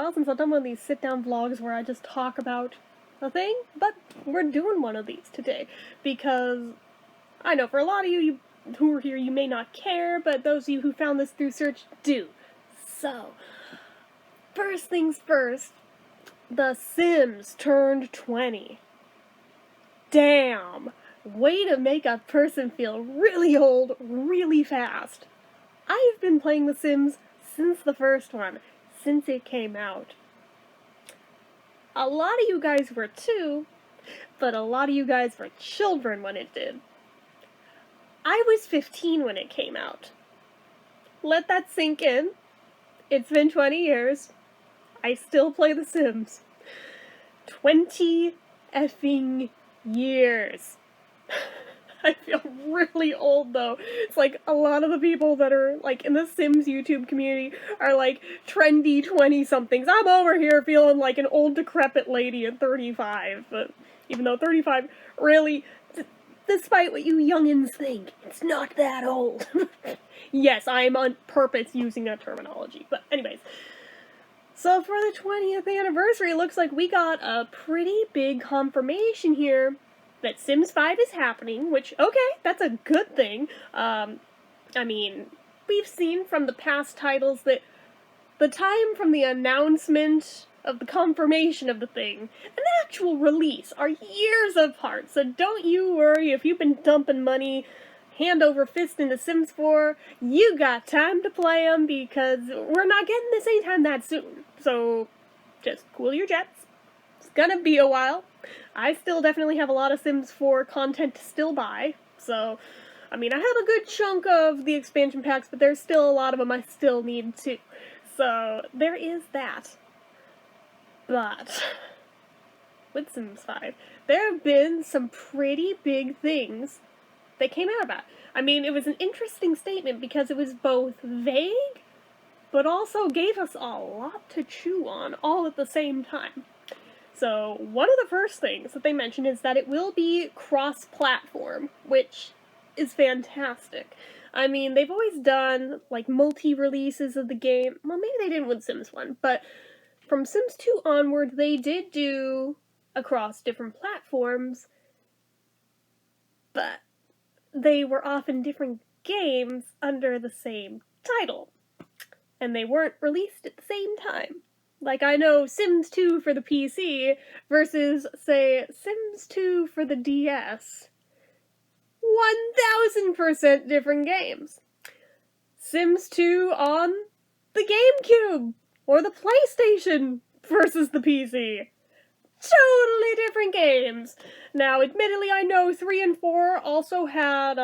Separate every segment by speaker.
Speaker 1: while since I've done one of these sit-down vlogs where I just talk about a thing, but we're doing one of these today, because I know for a lot of you who are here, you may not care, but those of you who found this through search do. So, first things first, The Sims turned 20. Damn! Way to make a person feel really old really fast. I've been playing The Sims since the first one, since it came out. A lot of you guys were too, but a lot of you guys were children when it did. I was 15 when it came out. Let that sink in. It's been 20 years. I still play The Sims. 20 effing years. I feel really old though. It's like a lot of the people that are like in the Sims YouTube community are like trendy 20-somethings. I'm over here feeling like an old decrepit lady at 35, but even though 35 really, despite what you youngins think, it's not that old. Yes, I am on purpose using that terminology, but anyways. So for the 20th anniversary, it looks like we got a pretty big confirmation here that Sims 5 is happening, which, okay, that's a good thing. I mean, we've seen from the past titles that the time from the announcement of the confirmation of the thing and the actual release are years apart, so don't you worry if you've been dumping money hand over fist into Sims 4, you got time to play them because we're not getting this anytime that soon. So, just cool your jets. It's gonna be a while. I still definitely have a lot of Sims 4 content to still buy, so, I mean, I have a good chunk of the expansion packs, but there's still a lot of them I still need too. So, there is that. But, with Sims 5, there have been some pretty big things that came out about. I mean, it was an interesting statement because it was both vague, but also gave us a lot to chew on all at the same time. So, one of the first things that they mentioned is that it will be cross-platform, which is fantastic. I mean, they've always done, like, multi-releases of the game. Well, maybe they didn't with Sims 1, but from Sims 2 onward, they did do across different platforms, but they were often different games under the same title, and they weren't released at the same time. Like, I know Sims 2 for the PC versus, say, Sims 2 for the DS. 1000% different games. Sims 2 on the GameCube or the PlayStation versus the PC. Totally different games. Now, admittedly, I know 3 and 4 also had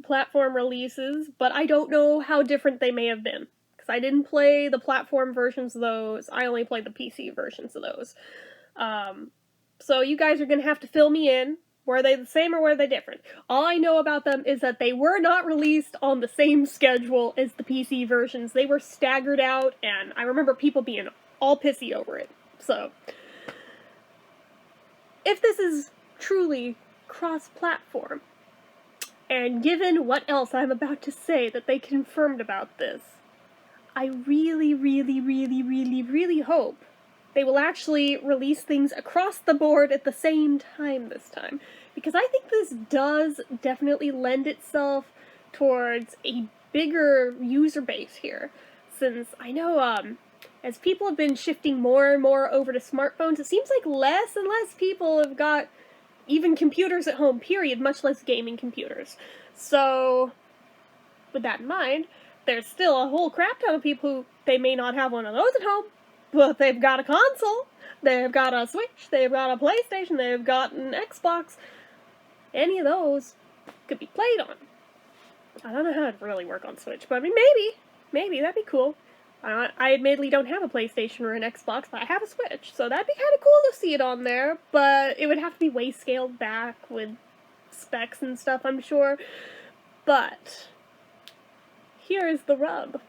Speaker 1: platform releases, but I don't know how different they may have been. I didn't play the platform versions of those, I only played the PC versions of those. So you guys are going to have to fill me in. Were they the same or were they different? All I know about them is that they were not released on the same schedule as the PC versions. They were staggered out, and I remember people being all pissy over it. So, if this is truly cross-platform, and given what else I'm about to say that they confirmed about this, I really, really, really, really, really hope they will actually release things across the board at the same time this time. Because I think this does definitely lend itself towards a bigger user base here. Since I know, as people have been shifting more and more over to smartphones, it seems like less and less people have got even computers at home, period, much less gaming computers. So, with that in mind, there's still a whole crap ton of people who, they may not have one of those at home, but they've got a console, they've got a Switch, they've got a PlayStation, they've got an Xbox. Any of those could be played on. I don't know how it'd really work on Switch, but I mean, maybe, that'd be cool. I admittedly don't have a PlayStation or an Xbox, but I have a Switch, so that'd be kind of cool to see it on there, but it would have to be way scaled back with specs and stuff, I'm sure. But here is the rub.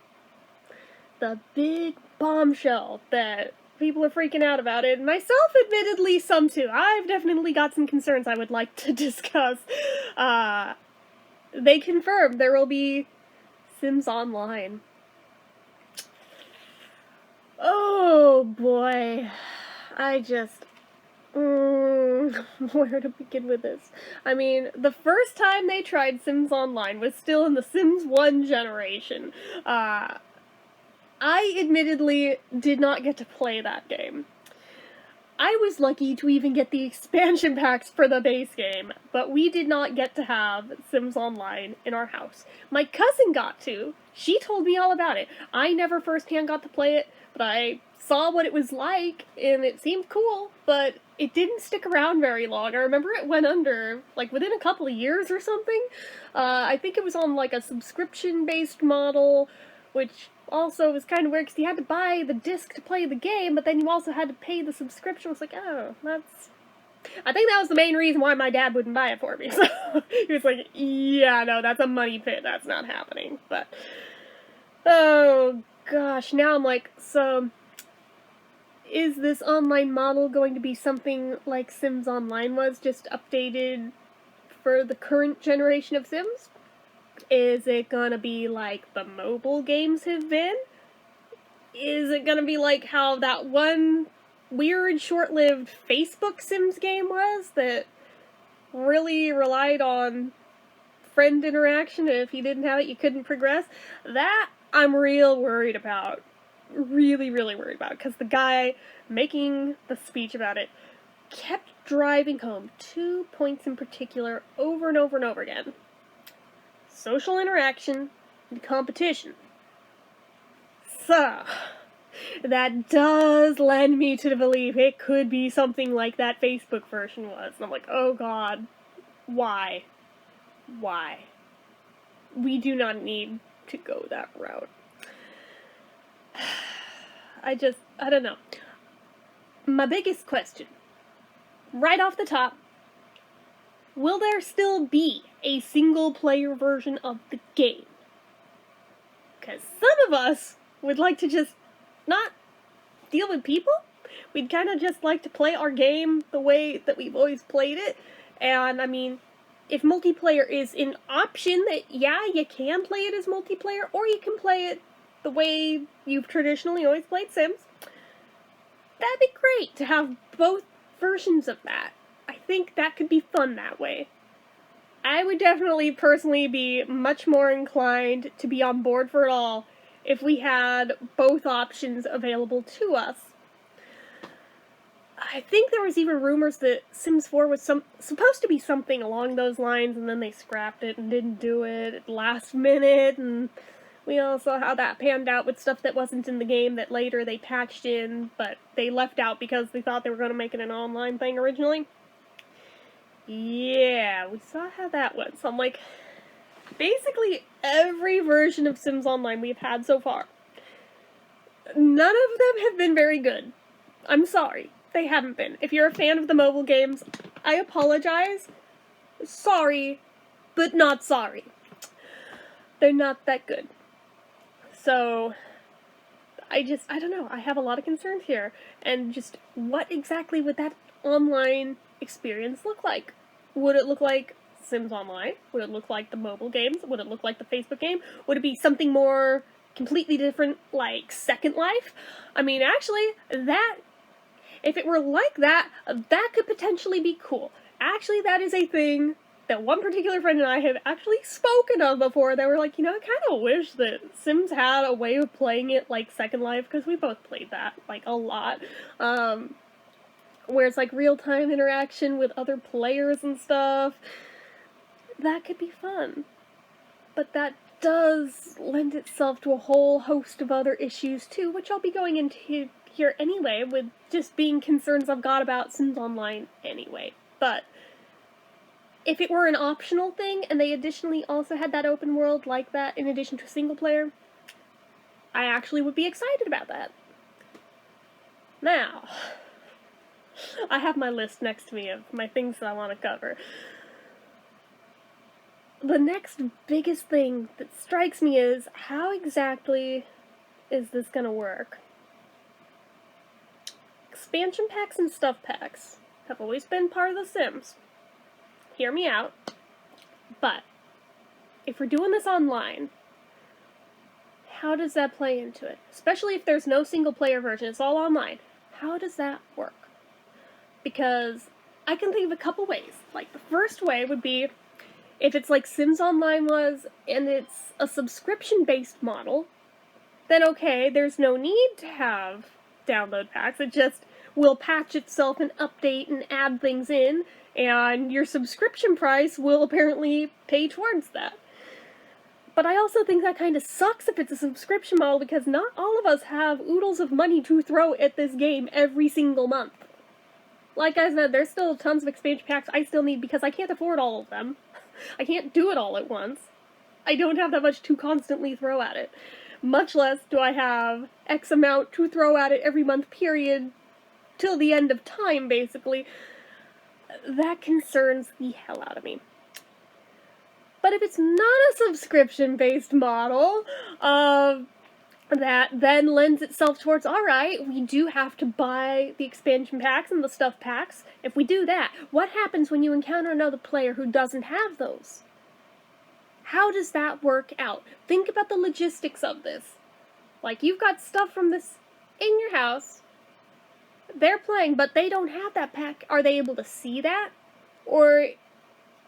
Speaker 1: The big bombshell that people are freaking out about it, myself admittedly some too. I've definitely got some concerns I would like to discuss. They confirmed there will be Sims Online. Oh boy. I just... where to begin with this? I mean, the first time they tried Sims Online was still in the Sims 1 generation. I admittedly did not get to play that game. I was lucky to even get the expansion packs for the base game, but we did not get to have Sims Online in our house. My cousin got to. She told me all about it. I never firsthand got to play it, but I saw what it was like, and it seemed cool, but it didn't stick around very long. I remember it went under, like, within a couple of years or something. I think it was on, like, a subscription-based model, which also was kind of weird because you had to buy the disc to play the game, but then you also had to pay the subscription. I was like, oh, that's... I think that was the main reason why my dad wouldn't buy it for me. So he was like, yeah, no, that's a money pit. That's not happening. But, oh, gosh. Now I'm like, so... is this online model going to be something like Sims Online was, just updated for the current generation of Sims? Is it gonna be like the mobile games have been? Is it gonna be like how that one weird short-lived Facebook Sims game was that really relied on friend interaction, and if you didn't have it you couldn't progress? That I'm real worried about. Really, really worried about, because the guy making the speech about it kept driving home 2 points in particular over and over and over again. Social interaction and competition. So, that does lend me to believe it could be something like that Facebook version was. And I'm like, oh god, why? Why? We do not need to go that route. I don't know. My biggest question, right off the top, will there still be a single-player version of the game? Because some of us would like to just not deal with people. We'd kind of just like to play our game the way that we've always played it. And, I mean, if multiplayer is an option, that, yeah, you can play it as multiplayer, or you can play it the way you've traditionally always played Sims, that'd be great to have both versions of that. I think that could be fun that way. I would definitely personally be much more inclined to be on board for it all if we had both options available to us. I think there was even rumors that Sims 4 was supposed to be something along those lines, and then they scrapped it and didn't do it at the last minute, and we all saw how that panned out with stuff that wasn't in the game that later they patched in, but they left out because they thought they were going to make it an online thing originally. Yeah, we saw how that went. So I'm like, basically every version of Sims Online we've had so far, none of them have been very good. I'm sorry, they haven't been. If you're a fan of the mobile games, I apologize. Sorry, but not sorry. They're not that good. So, I don't know, I have a lot of concerns here, and just what exactly would that online experience look like? Would it look like Sims Online? Would it look like the mobile games? Would it look like the Facebook game? Would it be something more completely different, like Second Life? I mean, actually, if it were like that, that could potentially be cool. Actually, that is a thing that one particular friend and I have actually spoken of before. They were like, you know, I kind of wish that Sims had a way of playing it like Second Life, because we both played that, like, a lot. Where it's like real-time interaction with other players and stuff. That could be fun. But that does lend itself to a whole host of other issues too, which I'll be going into here anyway, with just being concerns I've got about Sims Online anyway. But if it were an optional thing, and they additionally also had that open world like that in addition to single player, I actually would be excited about that. Now, I have my list next to me of my things that I want to cover. The next biggest thing that strikes me is, how exactly is this gonna work? Expansion packs and stuff packs have always been part of The Sims. Hear me out. But if we're doing this online, how does that play into it? Especially if there's no single-player version, it's all online. How does that work? Because I can think of a couple ways. Like, the first way would be if it's like Sims Online was, and it's a subscription-based model, then okay, there's no need to have download packs. It just will patch itself and update and add things in, and your subscription price will apparently pay towards that. But I also think that kind of sucks if it's a subscription model, because not all of us have oodles of money to throw at this game every single month. Like I said, there's still tons of expansion packs I still need because I can't afford all of them. I can't do it all at once. I don't have that much to constantly throw at it. Much less do I have X amount to throw at it every month, period, till the end of time, basically. That concerns the hell out of me. But if it's not a subscription-based model, that then lends itself towards, alright, we do have to buy the expansion packs and the stuff packs. If we do that, what happens when you encounter another player who doesn't have those? How does that work out? Think about the logistics of this. Like, you've got stuff from this in your house, they're playing, but they don't have that pack. Are they able to see that? Or,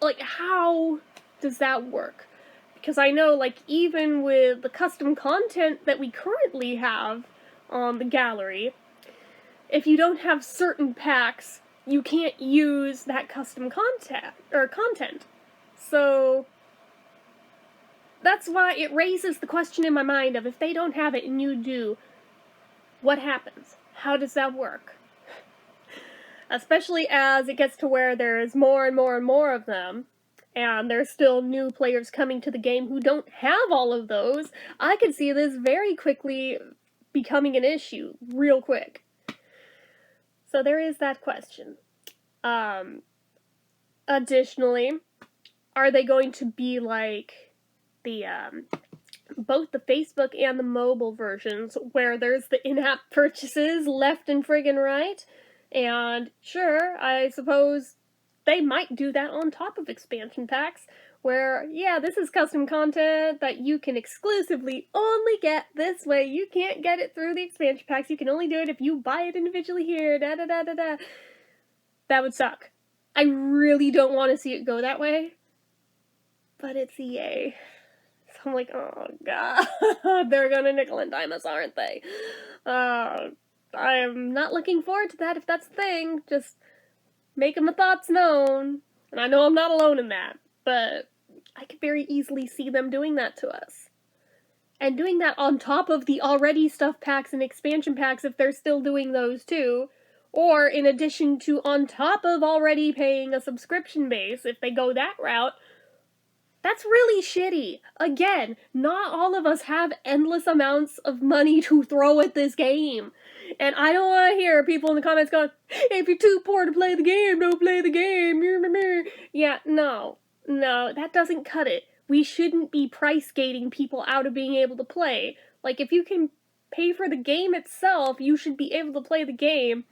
Speaker 1: like, how does that work? Because I know, like, even with the custom content that we currently have on the gallery, if you don't have certain packs, you can't use that custom content. So that's why it raises the question in my mind of, if they don't have it and you do, what happens? How does that work? Especially as it gets to where there's more and more and more of them, and there's still new players coming to the game who don't have all of those, I could see this very quickly becoming an issue, real quick. So there is that question. Additionally, are they going to be like the, both the Facebook and the mobile versions, where there's the in-app purchases left and friggin' right? And sure, I suppose they might do that on top of expansion packs, where, yeah, this is custom content that you can exclusively only get this way. You can't get it through the expansion packs. You can only do it if you buy it individually here, da-da-da-da-da. That would suck. I really don't want to see it go that way, but it's EA. So I'm like, oh god, they're gonna nickel and dime us, aren't they? I am not looking forward to that if that's the thing. Just making my thoughts known. And I know I'm not alone in that, but I could very easily see them doing that to us. And doing that on top of the already stuff packs and expansion packs if they're still doing those too. Or in addition to on top of already paying a subscription base if they go that route. That's really shitty. Again, not all of us have endless amounts of money to throw at this game. And I don't want to hear people in the comments going, hey, if you're too poor to play the game, don't play the game. Yeah, no, that doesn't cut it. We shouldn't be price gating people out of being able to play. Like, if you can pay for the game itself, you should be able to play the game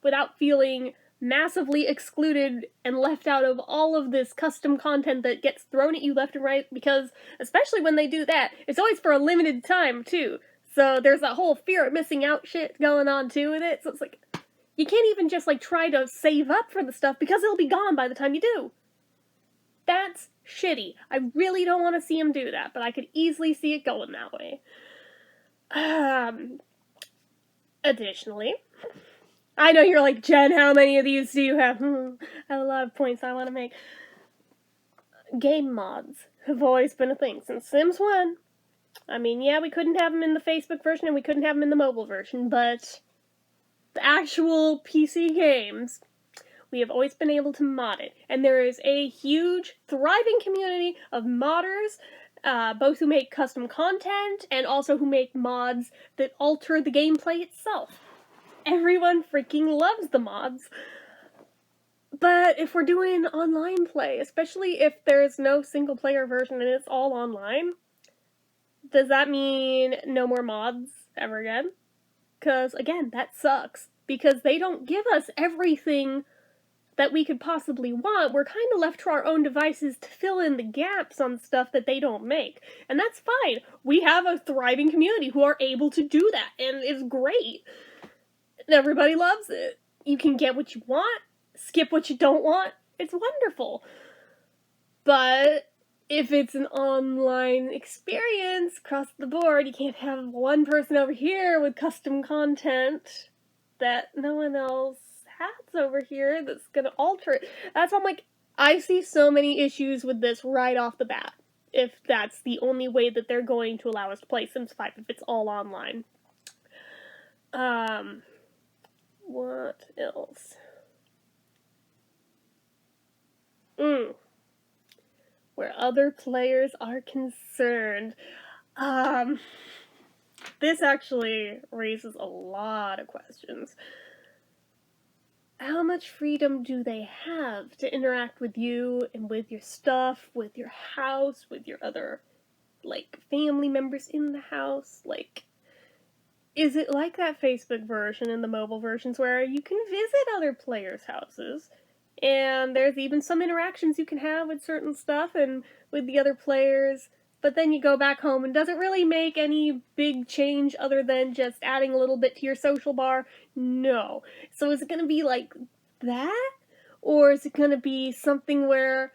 Speaker 1: without feeling massively excluded and left out of all of this custom content that gets thrown at you left and right, because especially when they do that, it's always for a limited time too. So there's that whole fear of missing out shit going on too with it. So it's like, you can't even just like try to save up for the stuff because it'll be gone by the time you do. That's shitty. I really don't want to see them do that, but I could easily see it going that way. Additionally, I know you're like, Jen, how many of these do you have? I have a lot of points I want to make. Game mods have always been a thing since Sims 1. I mean, yeah, we couldn't have them in the Facebook version and we couldn't have them in the mobile version, but the actual PC games, we have always been able to mod it. And there is a huge, thriving community of modders, both who make custom content and also who make mods that alter the gameplay itself. Everyone freaking loves the mods. But if we're doing online play, especially if there's no single player version and it's all online, does that mean no more mods ever again? Because, again, that sucks. Because they don't give us everything that we could possibly want, we're kind of left to our own devices to fill in the gaps on stuff that they don't make. And that's fine. We have a thriving community who are able to do that, and it's great. And everybody loves it. You can get what you want, skip what you don't want. It's wonderful. But if it's an online experience across the board, you can't have one person over here with custom content that no one else has over here that's gonna alter it. That's why I'm like, I see so many issues with this right off the bat, if that's the only way that they're going to allow us to play Sims 5, if it's all online. What else? Where other players are concerned. This actually raises a lot of questions. How much freedom do they have to interact with you and with your stuff, with your house, with your other, like, family members in the house? Like, is it like that Facebook version and the mobile versions where you can visit other players' houses, and there's even some interactions you can have with certain stuff and with the other players, but then you go back home and doesn't really make any big change other than just adding a little bit to your social bar? No. So is it going to be like that? Or is it going to be something where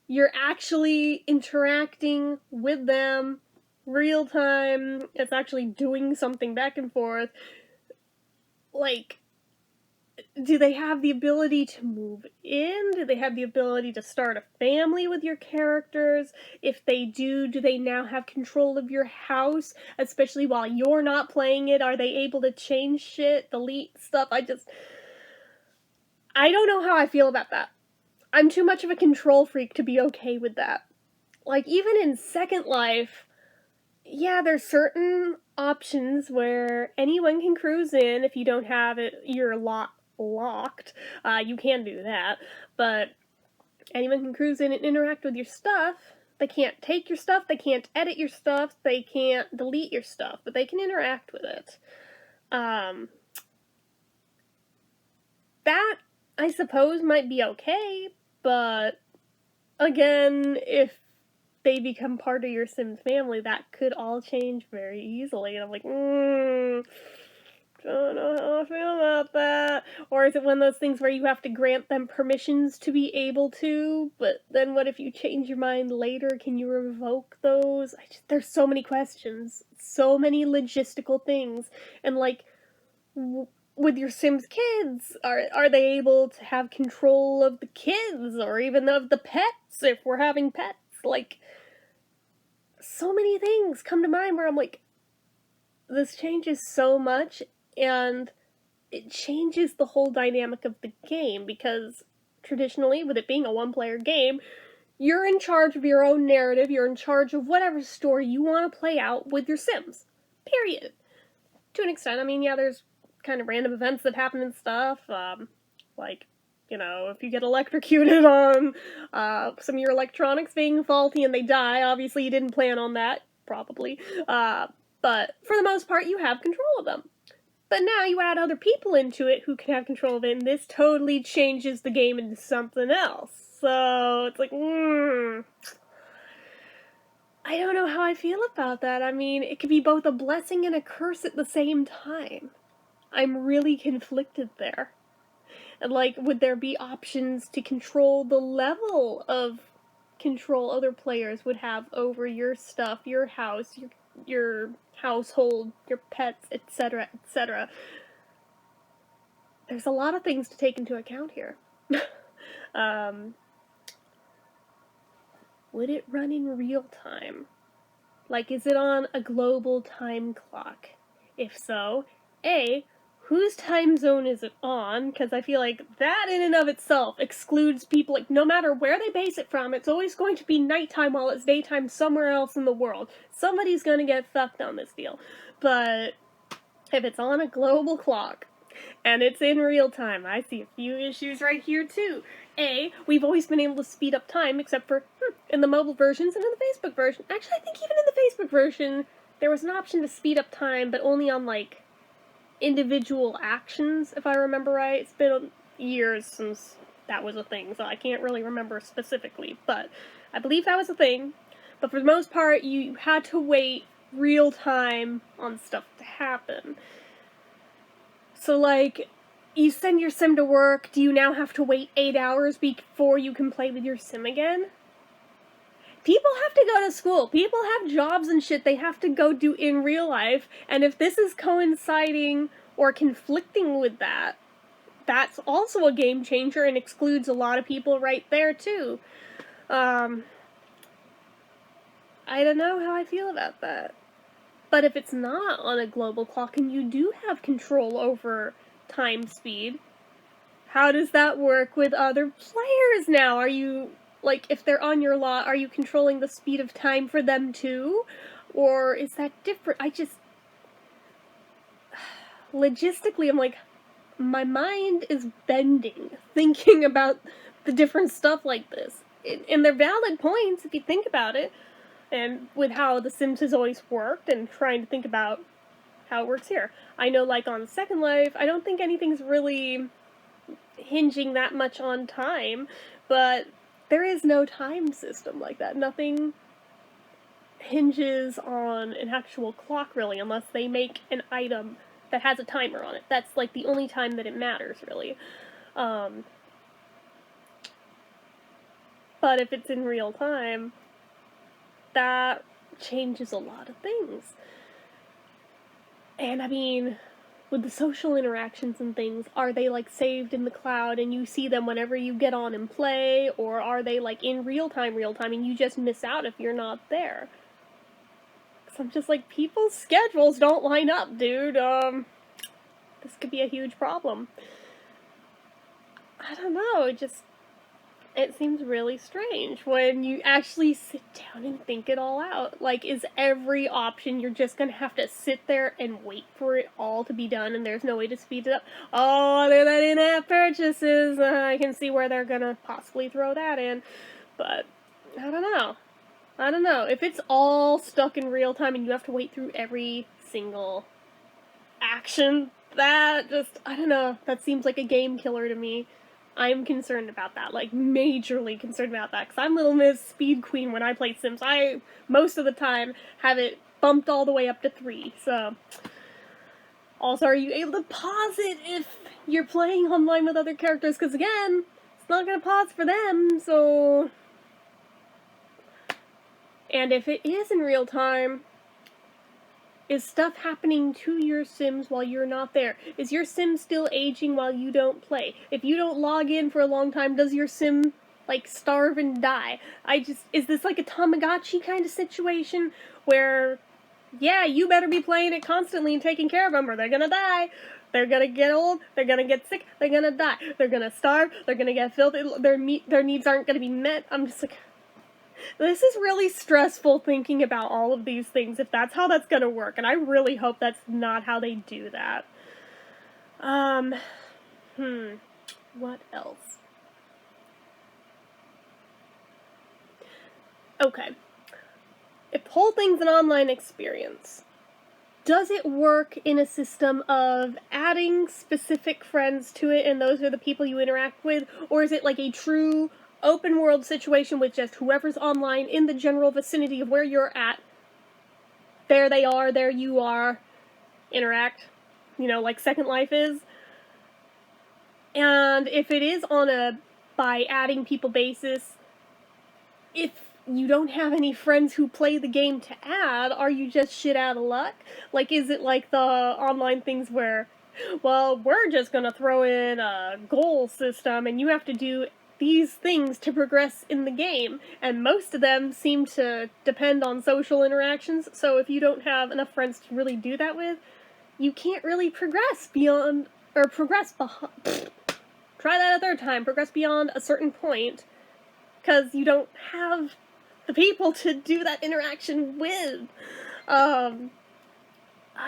Speaker 1: you're actually interacting with them real time? It's actually doing something back and forth. Like, do they have the ability to move in? Do they have the ability to start a family with your characters? If they do they now have control of your house, especially while you're not playing it? Are they able to change shit, delete stuff? I don't know how I feel about that. I'm too much of a control freak to be okay with that. Like, even in Second Life, yeah, there's certain options where anyone can cruise in if you don't have it, your lot locked. You can do that, but anyone can cruise in and interact with your stuff. They can't take your stuff, they can't edit your stuff, they can't delete your stuff, but they can interact with it. That, I suppose, might be okay, but again, if they become part of your Sims family, that could all change very easily. And I'm like, don't know how I feel about that. Or is it one of those things where you have to grant them permissions to be able to, but then what if you change your mind later? Can you revoke those? There's so many questions, so many logistical things. And like, with your Sims kids, are they able to have control of the kids, or even of the pets if we're having pets? Like, so many things come to mind where I'm like, this changes so much, and it changes the whole dynamic of the game, because traditionally, with it being a one-player game, you're in charge of your own narrative, you're in charge of whatever story you want to play out with your Sims. Period. To an extent. I mean, yeah, there's kind of random events that happen and stuff, like, you know, if you get electrocuted on some of your electronics being faulty and they die, obviously you didn't plan on that, probably, but for the most part you have control of them. But now you add other people into it who can have control of it, and this totally changes the game into something else. So it's like, I don't know how I feel about that. I mean, it could be both a blessing and a curse at the same time. I'm really conflicted there. And like, would there be options to control the level of control other players would have over your stuff, your house, your household, your pets, etc., etc.? There's a lot of things to take into account here. Would it run in real time? Like, is it on a global time clock? If so, A, whose time zone is it on? Because I feel like that in and of itself excludes people. Like, no matter where they base it from, it's always going to be nighttime while it's daytime somewhere else in the world. Somebody's gonna get fucked on this deal. But if it's on a global clock, and it's in real time, I see a few issues right here too. A, we've always been able to speed up time, except for in the mobile versions and in the Facebook version. Actually, I think even in the Facebook version, there was an option to speed up time, but only on, like, individual actions, if I remember right. It's been years since that was a thing, so I can't really remember specifically, but I believe that was a thing. But for the most part, you had to wait real time on stuff to happen. So, like, you send your sim to work, do you now have to wait 8 hours before you can play with your sim again? People have to go to school. People have jobs and shit they have to go do in real life, and if this is coinciding or conflicting with that, that's also a game changer and excludes a lot of people right there, too. I don't know how I feel about that. But if it's not on a global clock and you do have control over time speed, how does that work with other players now? Are you, like, if they're on your lot, are you controlling the speed of time for them too? Or is that different? Logistically, I'm like, my mind is bending thinking about the different stuff like this. And they're valid points if you think about it, and with how The Sims has always worked, and trying to think about how it works here. I know, like, on Second Life, I don't think anything's really hinging that much on time, but there is no time system like that. Nothing hinges on an actual clock, really, unless they make an item that has a timer on it. That's, like, the only time that it matters, really. But if it's in real time, that changes a lot of things. And, I mean, with the social interactions and things, are they, like, saved in the cloud and you see them whenever you get on and play, or are they, like, in real time, and you just miss out if you're not there? Because I'm just like, people's schedules don't line up, dude. This could be a huge problem. I don't know, it seems really strange when you actually sit down and think it all out. Like, is every option you're just gonna have to sit there and wait for it all to be done and there's no way to speed it up? Oh, they're that in-app purchases. I can see where they're gonna possibly throw that in. But, I don't know. If it's all stuck in real time and you have to wait through every single action, that just, I don't know, that seems like a game killer to me. I'm concerned about that, like, majorly concerned about that, because I'm Little Miss Speed Queen when I play Sims. I, most of the time, have it bumped all the way up to 3, so. Also, are you able to pause it if you're playing online with other characters? Because, again, it's not gonna pause for them, so. And if it is in real time, is stuff happening to your Sims while you're not there? Is your Sim still aging while you don't play? If you don't log in for a long time, does your Sim, like, starve and die? Is this like a Tamagotchi kind of situation where, yeah, you better be playing it constantly and taking care of them or they're gonna die. They're gonna get old, they're gonna get sick, they're gonna die. They're gonna starve, they're gonna get filthy, their needs aren't gonna be met. I'm just like, this is really stressful thinking about all of these things, if that's how that's gonna work, and I really hope that's not how they do that. What else? Okay. If the whole thing's an online experience, does it work in a system of adding specific friends to it and those are the people you interact with, or is it like a true open world situation with just whoever's online in the general vicinity of where you're at? There they are, there you are, interact, like Second Life is. And if it is on a by adding people basis, if you don't have any friends who play the game to add, are you just shit out of luck? Like, is it like the online things where, well, we're just gonna throw in a goal system and you have to do these things to progress in the game, and most of them seem to depend on social interactions, so if you don't have enough friends to really do that with, you can't really progress beyond, or progress behind, try that a third time, progress beyond a certain point, because you don't have the people to do that interaction with. I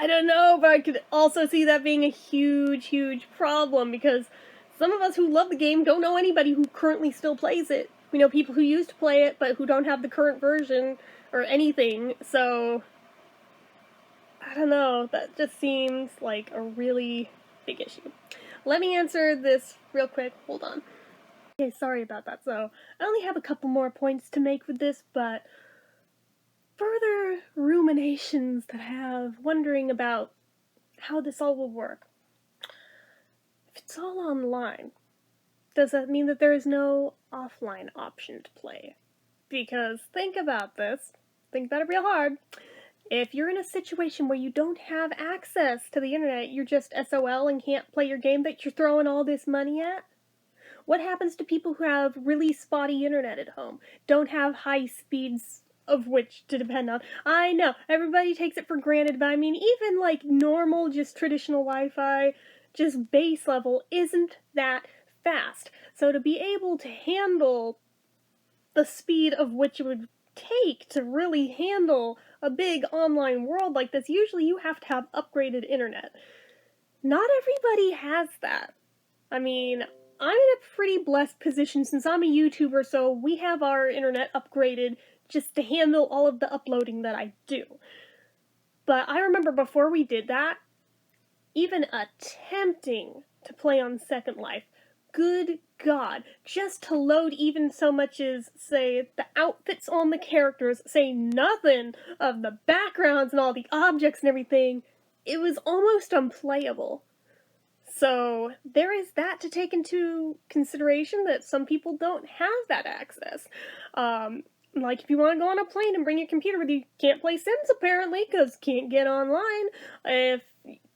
Speaker 1: don't know, but I could also see that being a huge, huge problem, because some of us who love the game don't know anybody who currently still plays it. We know people who used to play it, but who don't have the current version, or anything, so I don't know, that just seems like a really big issue. Let me answer this real quick, hold on. Okay, sorry about that. So, I only have a couple more points to make with this, but further ruminations that I have wondering about how this all will work. If it's all online, does that mean that there is no offline option to play? Because think about this. Think about it real hard. If you're in a situation where you don't have access to the internet, you're just SOL and can't play your game that you're throwing all this money at, what happens to people who have really spotty internet at home? Don't have high speeds of which to depend on? I know, everybody takes it for granted, but I mean, even like normal, just traditional Wi-Fi, just base level, isn't that fast. So to be able to handle the speed of which it would take to really handle a big online world like this, usually you have to have upgraded internet. Not everybody has that. I mean, I'm in a pretty blessed position since I'm a YouTuber, so we have our internet upgraded just to handle all of the uploading that I do. But I remember before we did that, even attempting to play on Second Life, good God, just to load even so much as, say, the outfits on the characters, say nothing of the backgrounds and all the objects and everything, it was almost unplayable. So there is that to take into consideration, that some people don't have that access. Like if you want to go on a plane and bring your computer with you, you can't play Sims apparently because can't get online. If,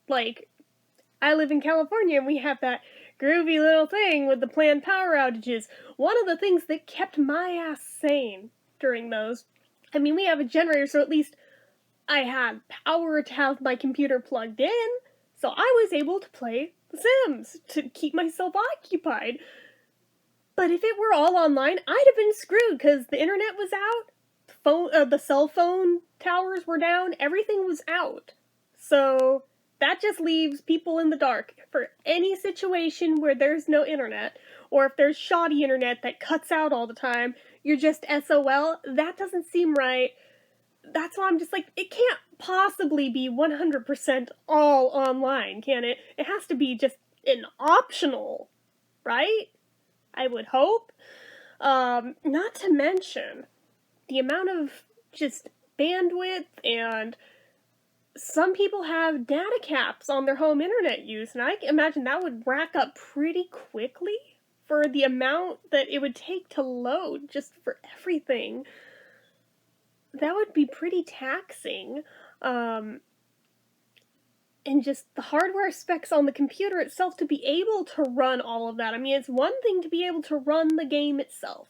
Speaker 1: like, I live in California and we have that groovy little thing with the planned power outages. One of the things that kept my ass sane during those, I mean, we have a generator, so at least I had power to have my computer plugged in, so I was able to play The Sims to keep myself occupied. But if it were all online, I'd have been screwed because the internet was out, the cell phone towers were down, everything was out. So that just leaves people in the dark for any situation where there's no internet, or if there's shoddy internet that cuts out all the time, you're just SOL. That doesn't seem right. That's why I'm just like, it can't possibly be 100% all online, can it? It has to be just an optional, right? I would hope. Not to mention the amount of just bandwidth, and some people have data caps on their home internet use, and I imagine that would rack up pretty quickly for the amount that it would take to load just for everything. That would be pretty taxing. And just the hardware specs on the computer itself to be able to run all of that. I mean, it's one thing to be able to run the game itself,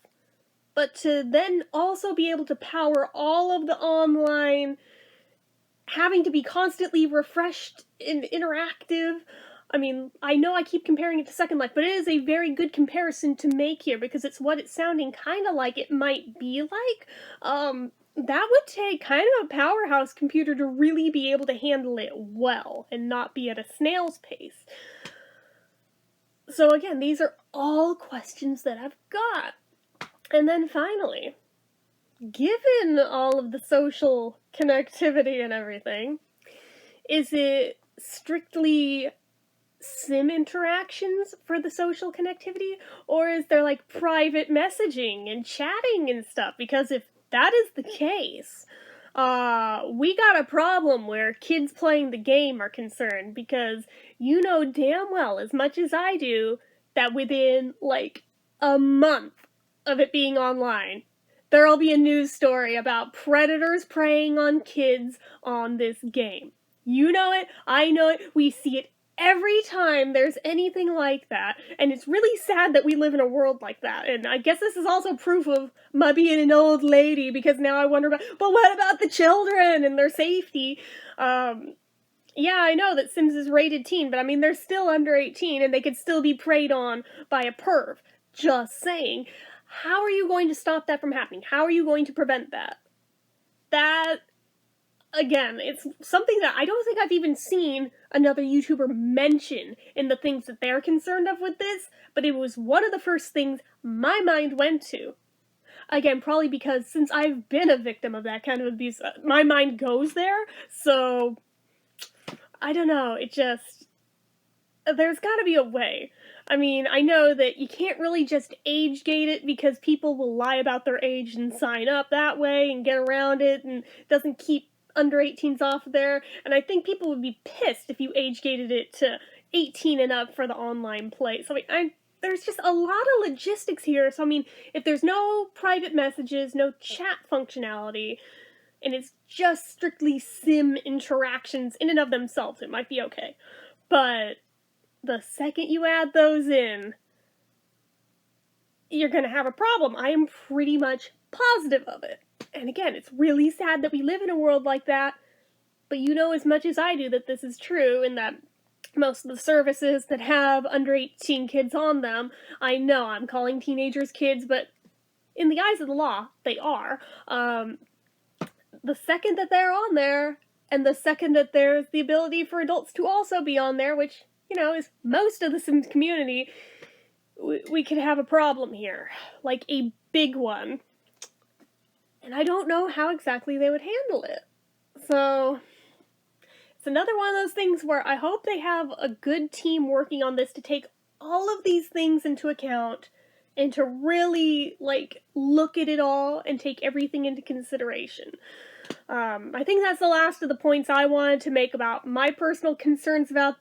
Speaker 1: but to then also be able to power all of the online, having to be constantly refreshed and interactive. I mean, I know I keep comparing it to Second Life, but it is a very good comparison to make here because it's what it's sounding kind of like it might be like. That would take kind of a powerhouse computer to really be able to handle it well and not be at a snail's pace. So again, these are all questions that I've got. And then finally, given all of the social connectivity and everything, is it strictly sim interactions for the social connectivity, or is there like private messaging and chatting and stuff? Because if that is the case, we got a problem where kids playing the game are concerned, because you know damn well, as much as I do, that within like a month of it being online, there'll be a news story about predators preying on kids on this game. You know it, I know it, we see it every time there's anything like that, and it's really sad that we live in a world like that. And I guess this is also proof of my being an old lady, because now I wonder about, but what about the children and their safety? Yeah, I know that Sims is rated teen, but I mean, they're still under 18, and they could still be preyed on by a perv. Just saying. How are you going to stop that from happening? How are you going to prevent that? That, again, it's something that I don't think I've even seen another YouTuber mention in the things that they're concerned of with this, but it was one of the first things my mind went to. Again, probably because since I've been a victim of that kind of abuse, my mind goes there, so I don't know, it just, there's gotta be a way. I mean, I know that you can't really just age gate it because people will lie about their age and sign up that way and get around it, and doesn't keep under 18s off there. And I think people would be pissed if you age gated it to 18 and up for the online play. So I mean, there's just a lot of logistics here. So I mean, if there's no private messages, no chat functionality, and it's just strictly sim interactions in and of themselves, it might be okay. But the second you add those in, you're gonna have a problem. I am pretty much positive of it. And again, it's really sad that we live in a world like that, but you know as much as I do that this is true, and that most of the services that have under 18 kids on them, I know I'm calling teenagers kids, but in the eyes of the law, they are. The second that they're on there, and the second that there's the ability for adults to also be on there, which, you know, is most of the Sims community, we could have a problem here. Like, a big one. And I don't know how exactly they would handle it. So, it's another one of those things where I hope they have a good team working on this to take all of these things into account and to really, like, look at it all and take everything into consideration. I think that's the last of the points I wanted to make about my personal concerns about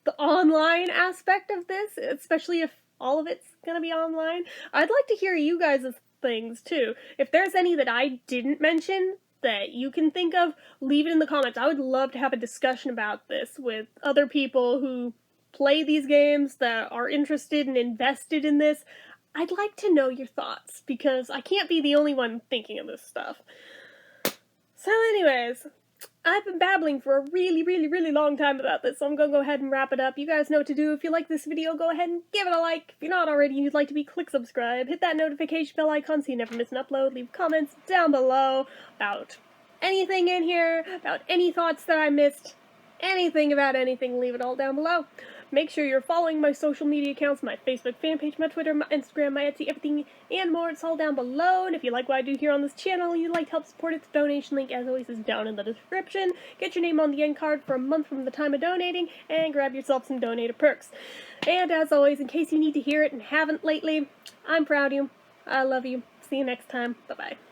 Speaker 1: the online aspect of this, especially if all of it's gonna be online. I'd like to hear you guys' things, too. If there's any that I didn't mention that you can think of, leave it in the comments. I would love to have a discussion about this with other people who play these games, that are interested and invested in this. I'd like to know your thoughts, because I can't be the only one thinking of this stuff. So anyways, I've been babbling for a really long time about this, so I'm gonna go ahead and wrap it up. You guys know what to do. If you like this video, go ahead and give it a like. If you're not already and you'd like to be, click subscribe. Hit that notification bell icon so you never miss an upload. Leave comments down below about anything in here, about any thoughts that I missed, anything about anything, leave it all down below. Make sure you're following my social media accounts, my Facebook fan page, my Twitter, my Instagram, my Etsy, everything and more. It's all down below. And if you like what I do here on this channel and you'd like to help support it, the donation link, as always, is down in the description. Get your name on the end card for a month from the time of donating, and grab yourself some donator perks. And as always, in case you need to hear it and haven't lately, I'm proud of you. I love you. See you next time. Bye-bye.